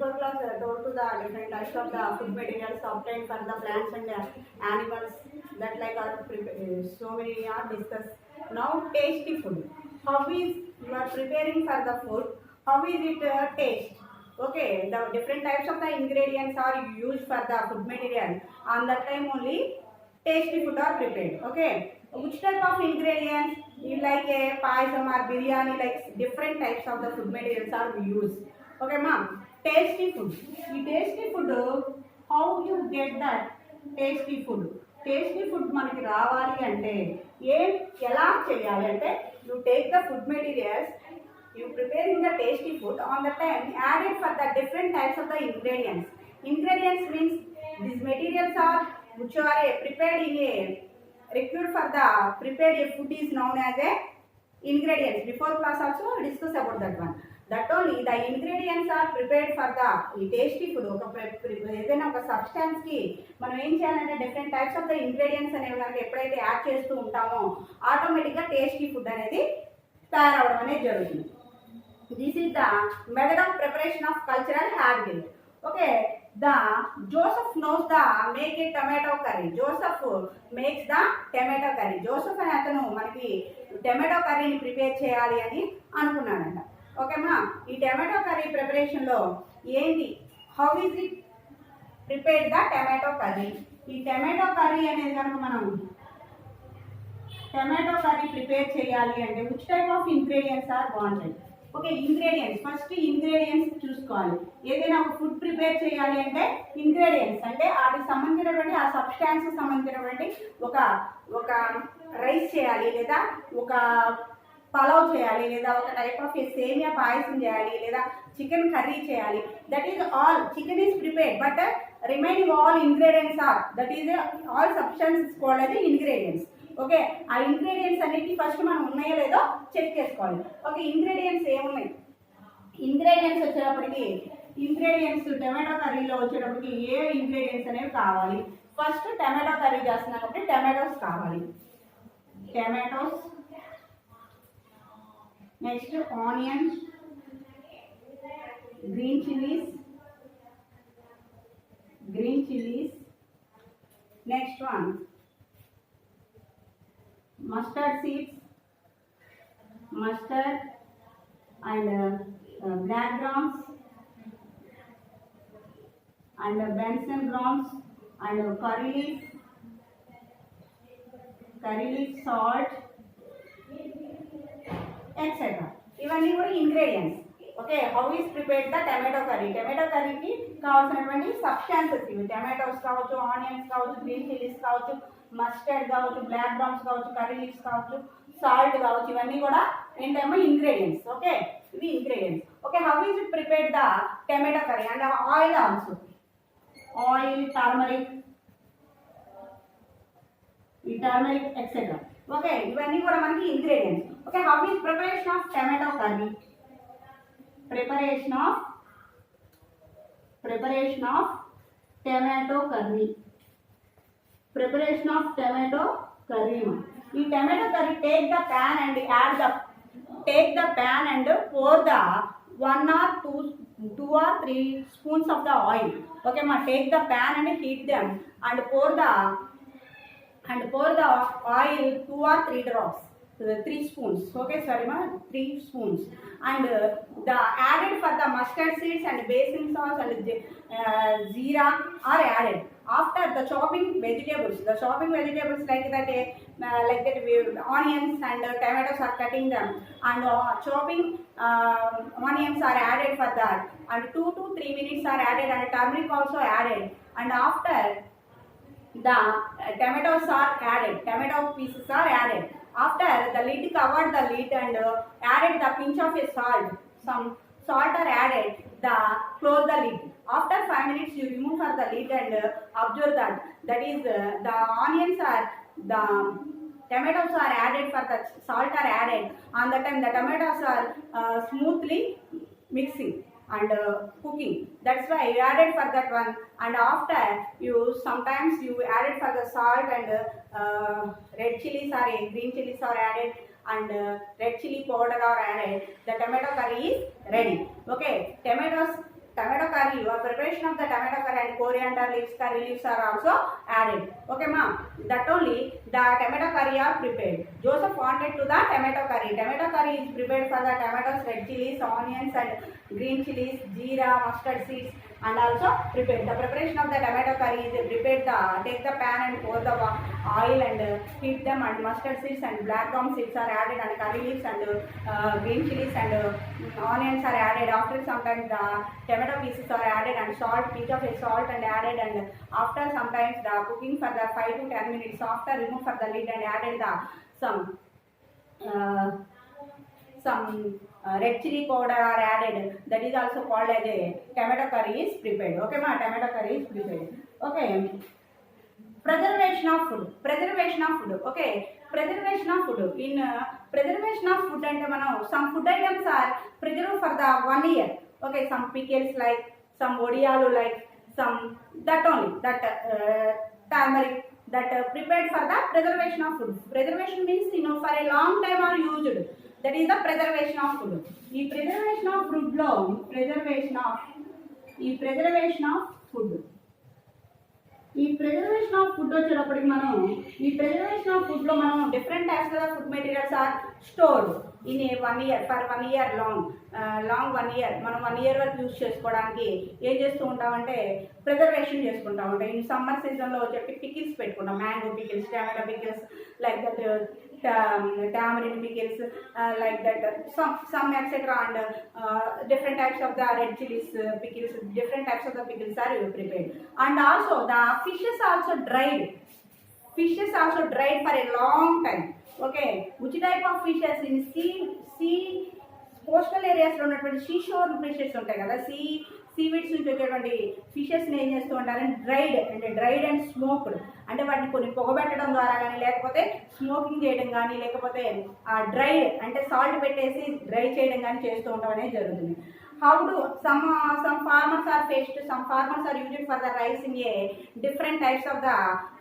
before class told to the different types of the food materials obtained for the plants and animals that like are so many are discussed. Now tasty food. How is you are preparing for the food? How is it taste? Okay, the different types of the ingredients are used for the food material. On that time only tasty food are prepared. Okay, which type of ingredients? You like a payasam or biryani, like different types of the food materials are used. Okay, ma'am. Tasty food. The tasty food, how you get that tasty food? Tasty food మనకి రావాలి అంటే ఎలా చేయాలి అంటే you take the food materials you preparing the tasty food on the time added for the different types of the ingredients means these materials are which are prepared in a required for the prepared a food is known as a ingredients. Before class also discuss about that one. That only the ingredients are prepared for the tasty food. ఏదైనా ఒక substance కి మనం ఏం చేయాలంటే different types of the ingredients అనేవి కనుక ఎప్పుడైతే add చేస్తూ ఉంటామో ఆటోమేటిక్గా టేస్టీ ఫుడ్ అనేది తయారవడం అనేది జరుగుతుంది. This is the method of preparation of cultural habit. Okay, the Joseph knows the make a tomato curry. Joseph makes the tomato curry. Joseph అని అతను మనకి టమాటో కర్రీని ప్రిపేర్ చేయాలి అని అనుకున్నాడంట. ఓకేమా, ఈ టమాటో కర్రీ ప్రిపరేషన్లో ఏంటి, how is it prepare the tomato curry? ఈ టమాటో కర్రీ అనేది కనుక మనం టమాటో కర్రీ ప్రిపేర్ చేయాలి అంటే which type of ingredients are wanted? Okay, ingredients first ingredients చూసుకోవాలి. ఏదైనా ఒక ఫుడ్ ప్రిపేర్ చేయాలి అంటే ఇంగ్రీడియంట్స్ అంటే వాటికి సంబంధించినటువంటి ఆ సబ్స్టాన్స్ సంబంధించినటువంటి ఒక రైస్ చేయాలి, లేదా ఒక పలావ్ చేయాలి, లేదా ఒక టైప్ ఆఫ్ సేమియా పాయసం చేయాలి, లేదా చికెన్ కర్రీ చేయాలి. That is all chicken is prepared but remaining all ingredients are that is all substance called అది ఇంగ్రీడియంట్స్. ఓకే, ఆ ఇంగ్రీడియంట్స్ అన్నిటికీ ఫస్ట్ మనం ఉన్నాయో లేదో చెక్ చేసుకోవాలి. ఓకే, ఇంగ్రీడియంట్స్ ఏమున్నాయి? ఇంగ్రీడియంట్స్ వచ్చేటప్పటికి ఇంగ్రీడియంట్స్ టమాటో కర్రీలో వచ్చేటప్పటికి ఏ ఇంగ్రీడియంట్స్ అనేవి కావాలి? ఫస్ట్ టమాటో కర్రీ చేస్తున్నాం కాబట్టి టమాటోస్ కావాలి. Tomatoes, next onions, green chillies, next one mustard seeds, mustard and black grams and Benson grams and curry leaf, salt, etc. ఇవన్నీ కూడా ingredients. Okay, how is prepared the tomato curry? Tomato కర్రీకి కావాల్సినటువంటి substances ఇవి. Tomatoes కావచ్చు, onions కావచ్చు, green chillies కావచ్చు, mustard కావచ్చు, black grams కావచ్చు, కర్రీ లీవ్స్ కావచ్చు, సాల్ట్ కావచ్చు, ఇవన్నీ కూడా ఏంటేమో ఇంగ్రీడియంట్స్. ఓకే, ఇవి ingredients. Okay, how is it prepared the tomato curry? And oil also, oil, turmeric etcetera. Okay, ఇవన్నీ కూడా మనకి ingredients. Okay, how is preparation of tomato curry? Preparation of tomato curry. Preparation of tomato curry. In tomato curry, take the pan and pour the 1 or 2 or 3 spoons of the oil. Okay, ma, take the pan and heat them and pour the oil 2 or 3 drops. 3 spoons. Okay, sorry ma, 3 spoons. And the added for the mustard seeds and basil sauce and jeera are added. After the chopping vegetables like that onions and tomatoes are cutting them and chopping onions are added for that, and 2 to 3 minutes are added and turmeric also added, and after the tomatoes are added, tomato pieces are added. After the lid, covered the lid and added the pinch of a salt. Some salt are added. Close the lid. After 5 minutes, you remove for the lid and observe that is the onions are the tomatoes are added for the salt are added. On the time the tomatoes are smoothly mixing and cooking. That's why you added for that one. And after sometimes you added for the salt and red chilies or green chilies are added and red chili powder are added. The tomato curry is ready. Okay, tomato curry or preparation of the tomato curry and coriander leaves, curry leaves are also added. Okay ma, that only the tomato curry are prepared. Joseph wanted to the tomato curry. Tomato curry is prepared for the tomatoes, red chilies, onions and green chilies, jeera, mustard seeds and also prepared. The preparation of the tomato curry is prepared. Take the pan and pour the oil and heat them, and mustard seeds and black gum seeds are added, and curry leaves and green chilies and onions are added. After sometimes the tomato pieces are added and salt, pinch of salt and added, and after sometimes the cooking for the 5 to 10 minutes. After remove for the lid and added the some red chili powder are added. That is also called as a tomato curry is prepared. Okay ma, tomato curry is prepared. Okay. Preservation of food. Preservation of food. Okay. Preservation of food. In preservation of food, and some food items are preserved for the 1 year. Okay. Some pickles like some odiyalu like some that only that turmeric that prepared for the preservation of food. Preservation means for a long time are used. That is the preservation of food. The preservation of food lo preservation of food. ఈ preservation of food వచ్చేటప్పటికి మనం ఈ preservation of ఫుడ్లో మనం different types of food materials are stored in a 1 year for 1 year long 1 year మనం 1 year వరకు use చేసుకోవడానికి ఏం చేస్తూ ఉంటామంటే ప్రిజర్వేషన్ చేసుకుంటా ఉంటాం. ఈ సమ్మర్ సీజన్లో వచ్చి పికిల్స్ పెట్టుకుంటాం. Mango pickles, tomato pickles like that, tamarind pickles like that, some etc. and different types of the red chilies pickles, different types of the pickles are prepared. And also the fishes also dried for a long time. Okay, which type of fishes? In sea coastal areas లో ఉన్నటువంటి sea shore fishes ఉంటాయి కదా, seaweeds నుంచి వచ్చేటువంటి ఫిషెస్ని ఏం చేస్తూ ఉంటారంటే dried and smoked, అంటే వాటిని కొన్ని పొగబెట్టడం ద్వారా కానీ, లేకపోతే స్మోకింగ్ చేయడం కానీ, లేకపోతే డ్రైడ్ అంటే సాల్ట్ పెట్టేసి డ్రై చేయడం కానీ చేస్తూ ఉండడం అనేది జరుగుతుంది. How do some farmers are faced, some farmers are using for the rice in a different types of the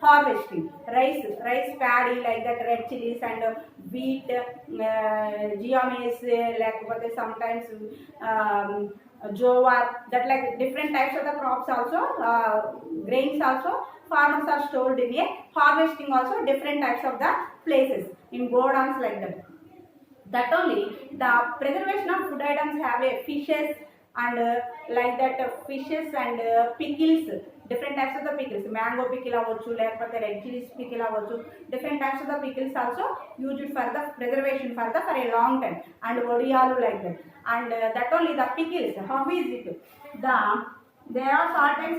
harvesting. Rice paddy like that, red chilies and wheat, gia maize, like sometimes jowar, that like different types of the crops also, grains also farmers are stored in a harvesting also different types of the places in godowns like that. That only the preservation of food items have a fishes and like that, fishes and pickles, different types of the pickles, mango pickle avachchu, lekapothe red chilies pickle avachchu, different types of the pickles also used for the preservation for a long time, and odiyalu like that. And that only the pickles, how is it? There are certain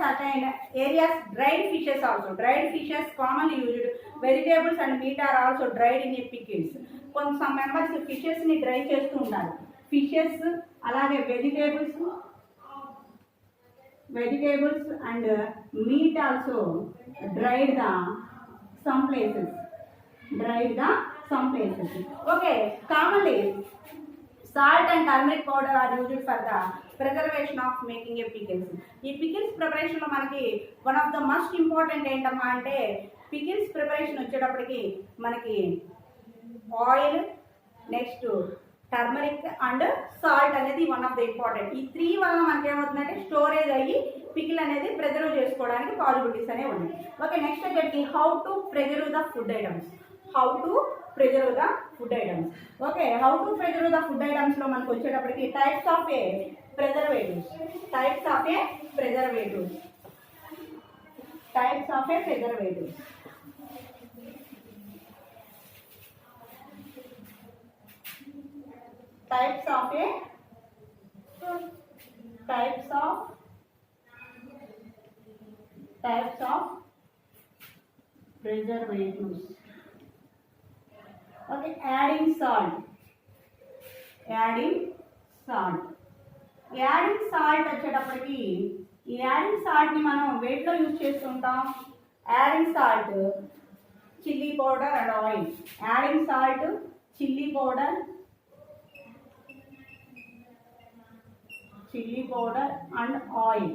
areas dried fishes also. Dried fishes commonly used. Vegetables and meat are also dried in a pickles. Some members fishes ni dry చేస్తూ ఉంటారు. Fishes అలాగే vegetables and meat also dried the some places. Okay, commonly salt and turmeric powder are used for the preservation of making a pickles. ఈ pickles preparation లో మనకి one of the most important ఏంటమ్మా అంటే pickles preparation వచ్చేటప్పటికి మనకి oil, next turmeric and salt అనేది one of the important. ఈ 3 వల్ల మనకి ఏమవుతుందంటే స్టోరేజ్ అయ్యి పికిల్ అనేది ప్రిజర్వ్ చేసుకోవడానికి పాసిబిలిటీస్ అనేవి ఉన్నాయి. ఓకే, నెక్స్ట్ వచ్చేసి how to preserve the food items. Okay, how to preserve the food items లో మనకు వచ్చేటప్పటికి types of A preservatives. Types of preservatives. Okay, adding salt వచ్చేటప్పటికి ఈ యాడింగ్ సాల్ట్ ని మనం వేటిలో యూజ్ చేస్తుంటాం? Adding salt, chilli powder and oil. Adding salt, chilli powder and oil.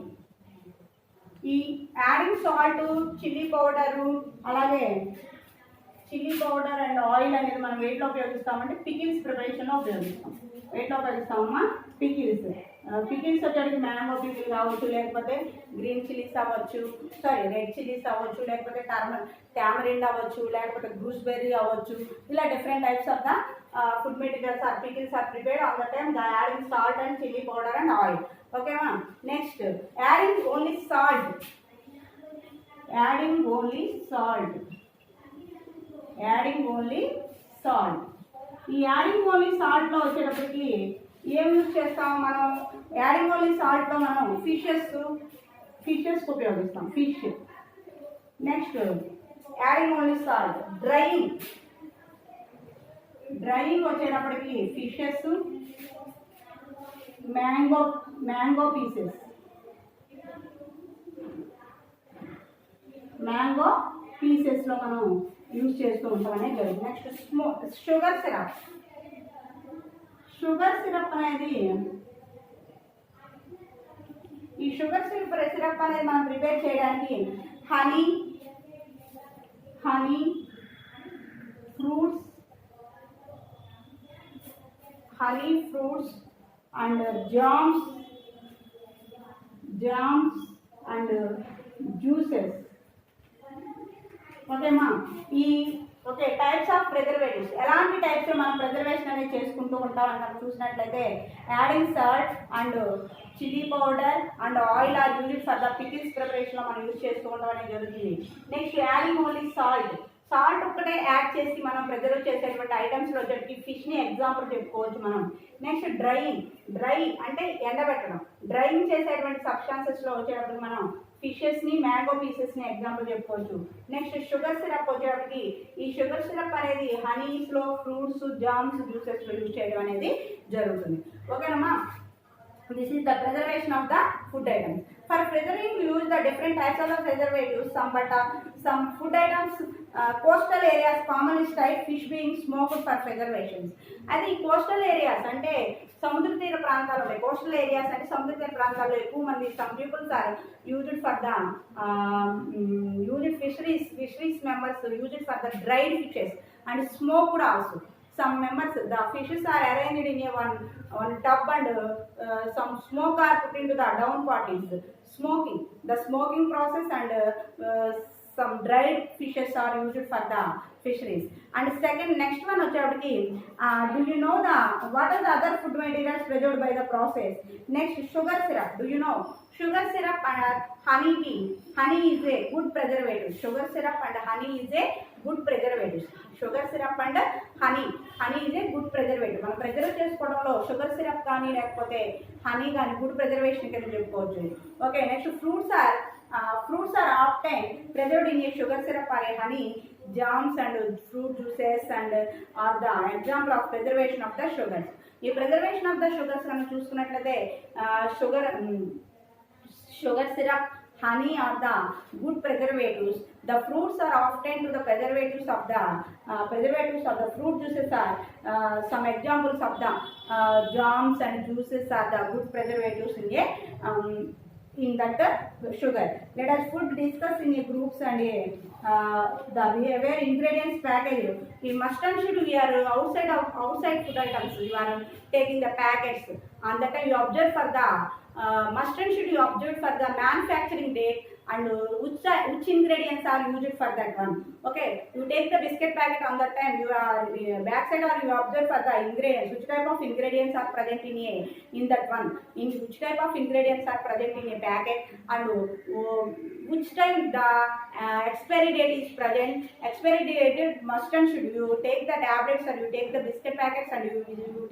ఈ యాడింగ్ సాల్ట్, చిల్లీ పౌడరు అలాగే చిల్లీ పౌడర్ అండ్ ఆయిల్ అనేది మనం వేటిలో ఉపయోగిస్తామంటే పికిల్స్ ప్రిపరేషన్లో ఉపయోగిస్తాం. వేటిలో ఉపయోగిస్తామమ్మా? పికిల్స్. పికిల్స్ వచ్చేటికి మ్యాంగో పికిల్ కావచ్చు, లేకపోతే గ్రీన్ చిల్లీస్ అవ్వచ్చు, సారీ రెడ్ చిల్లీస్ అవ్వచ్చు, లేకపోతే టామరిండ్ అవ్వచ్చు, లేకపోతే గూస్బెర్రీ అవ్వచ్చు. ఇలా different types of the food materials are pickles are prepared on the time the adding salt and chilli powder and oil. ఓకేమా. Next adding only salt, adding only salt, adding only salt. ఈ adding only సాల్ట్లో వచ్చేటప్పటికి ఏం use చేస్తాం మనం? Adding only సాల్ట్లో మనం ఫిషెస్కి ఉపయోగిస్తాం, fish. Next adding only salt drying వచ్చేటప్పటికి ఫిషెస్, మ్యాంగో పీసెస్లో మనం యూజ్ చేస్తూ ఉంటాం అనేది జరుగుతుంది. నెక్స్ట్ షుగర్ సిరప్ అనేది, ఈ షుగర్ సిరప్ అనేది మనం ప్రిపేర్ చేయడానికి honey fruits and jams and juices. ఓకేమా. ఓకే టైప్స్ ఆఫ్ ప్రిజర్వేటివ్స్, ఎలాంటి టైప్స్ మనం ప్రిజర్వేషన్ అనేది చేసుకుంటూ ఉంటాం అని చూసినట్లయితే adding salt and chilli powder and oil are used for the pickles ప్రిపరేషన్లో మనం యూజ్ చేస్తూ ఉంటాం అనేది జరుగుతుంది. నెక్స్ట్ యాడింగ్ ఓన్లీ సాల్ట్ ఒక్కటే యాడ్ చేసి మనం ప్రిజర్వ్ చేసేటువంటి ఐటమ్స్లో వచ్చేటికి ఫిష్ని ఎగ్జాంపుల్ చెప్పుకోవచ్చు మనం. నెక్స్ట్ డ్రై అంటే ఎండబెట్టడం, డ్రైయింగ్ చేసేటువంటి సబ్స్టాన్సెస్లో వచ్చేటప్పుడు మనం ఫిషెస్ని, మ్యాంగో పీసెస్ని ఎగ్జాంపుల్ చెప్పుకోవచ్చు. నెక్స్ట్ షుగర్ సిరప్ వచ్చేటప్పటికి ఈ షుగర్ సిరప్ అనేది హనీస్లో, ఫ్రూట్స్, జామ్స్, జ్యూసెస్లో యూజ్ చేయడం అనేది జరుగుతుంది. ఓకేనమ్మా. This is the preservation of the food items. For preserving, we use the different types of the preservatives. Some food items, coastal areas commonly type fish being smoked for preservations. అది coastal areas అంటే సముద్ర తీర ప్రాంతాలు ఉన్నాయి. Coastal areas అంటే సముద్ర తీర ప్రాంతాల్లో ఎక్కువ మంది some peoples are used for the fisheries members used for the dried fishes and smoked also. Some members, the fishes are arranged in a one tub and some smoke are put into the down part is the smoking process and some dried fishes are used for the fisheries. And next one వచ్చేటప్పటికి do you know what are the other food materials preserved by the process? Next sugar syrup. Do you know sugar syrup and honey is a good preservative. Sugar syrup and honey is a good preservative. Sugar syrup and honey is a good preservative. మనం preserve చేసుకోవడంలో sugar syrup కానీ లేకపోతే honey కానీ good preservation కింద చెప్పుకోవచ్చు. Okay. Next fruits are often preserved in a sugar syrup or a honey, jams and fruit juices and are the example of preservation of the sugars. ఈ preservation of the sugars మనం చూసుకున్నట్లయితే sugar syrup, honey are the good preservatives. The fruits are often to the preservatives of the fruit juices are some examples of the jams and juices are the good preservatives in that sugar. Let us discuss in a groups and the behavior ingredients package. We must and should we are outside food items. You are taking the packets. On that time you observe for the must and should you observe for the manufacturing date and which ingredients are used for that one. Okay, you take the biscuit packet on that time you are backside or you observe for the ingredients, which type of ingredients are present in that one, in which type of ingredients are present in a packet and which time the expiry date is present. Expiry date must and should you take the tablets or you take the biscuit packets and you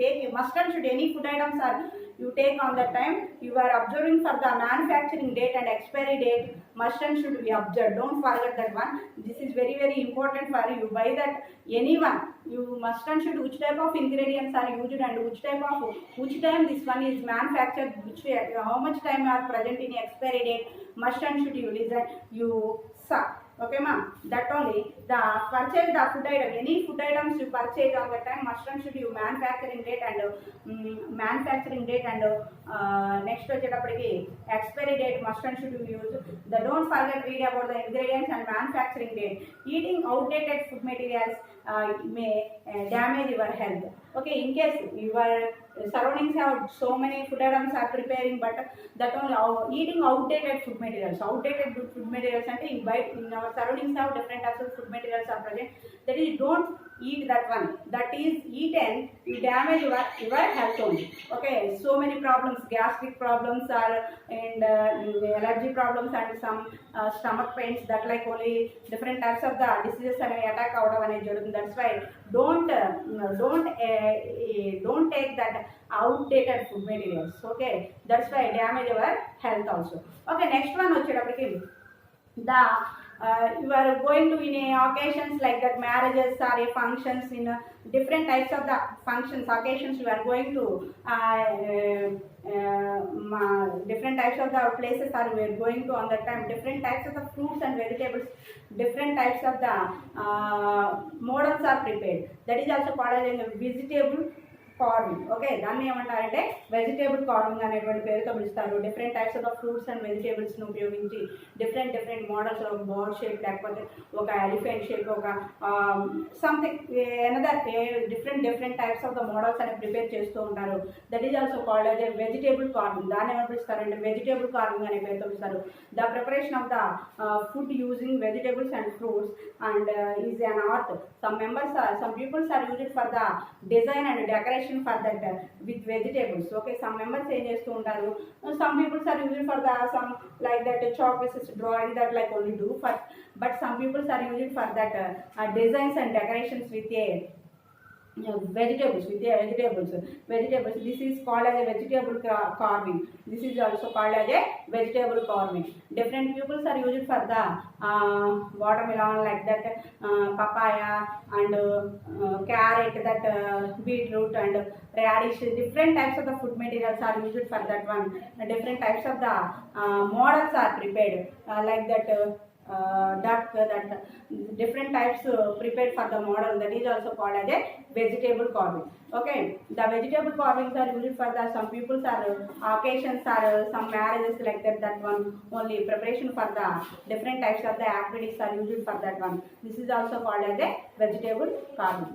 take must and should any food items are you take on that time you are observing for the manufacturing date and expiry date must and should be observed. Don't forget that one. This is very important for you. By that anyone you must and should which type of ingredients are used and which time this one is manufactured, how much time are present in expiry date must and should you listen you suck. Okay ma'am, that only the purchase the food item, any food items you purchase on that time must and should you manufacturing date and next వచ్చేటప్పటికి expiry date must and should you use. Don't forget read about the ingredients and manufacturing date. Eating outdated food materials may damage your health. Okay, in case your surroundings have so many food items are preparing, but that only eating outdated food materials. Outdated food materials and in our surroundings have different types of food materials are present. That is, don't eat that one. That is eaten, you damage your health only. Okay, so many problems, gastric problems are and allergy problems and some stomach pains, that like only different types of the diseases and attack out of an. That's why don't take that outdated food materials. Okay, that's why damage our health also. Okay, next one వచ్చేటప్పటికి the you are going to in a occasions like that, marriages or a functions, in different types of the functions occasions you are going to different types of the places are we are going to on that time, different types of the fruits and vegetables, different types of the models are prepared. That is also called as a vegetable carving. Okay, దాన్ని ఏమంటారంటే vegetable carving అనేటువంటి పేరుతో పిలుస్తారు. Different types of fruits and వెజిటేబుల్స్ని ఉపయోగించి different models, ఒక bird shape లేకపోతే ఒక ఎలిఫెంట్ షేప్, ఒక something another different types of the models అనేవి ప్రిపేర్ చేస్తూ ఉంటారు. That is also called as a vegetable carving. దాన్ని ఏమని పిలుస్తారంటే వెజిటేబుల్ కార్వింగ్ అనే పేరుతో పిలుస్తారు. The preparation of the food using vegetables and fruits and is an art. some peoples are used for the design and decoration for that with vegetables. Okay, some members ఏం చేస్తూ ఉంటారు, some peoples are using for the some like that chalk pieces drawing, that like only do for, but some peoples are using for that designs and decorations with a vegetables. This is called as a vegetable carving. This is also called as a vegetable carving. Different peoples are used for the watermelon like that, papaya and carrot, that beetroot and radish. Different types of the food materials are used for that one. Different types of the models are prepared like that duck, that different types prepared for the model. That is also called as a vegetable carving. Okay, the vegetable carvings are used for the some people's are occasions or some marriages like that. That one only preparation for the different types of the activities are used for that one. This is also called as a vegetable carving.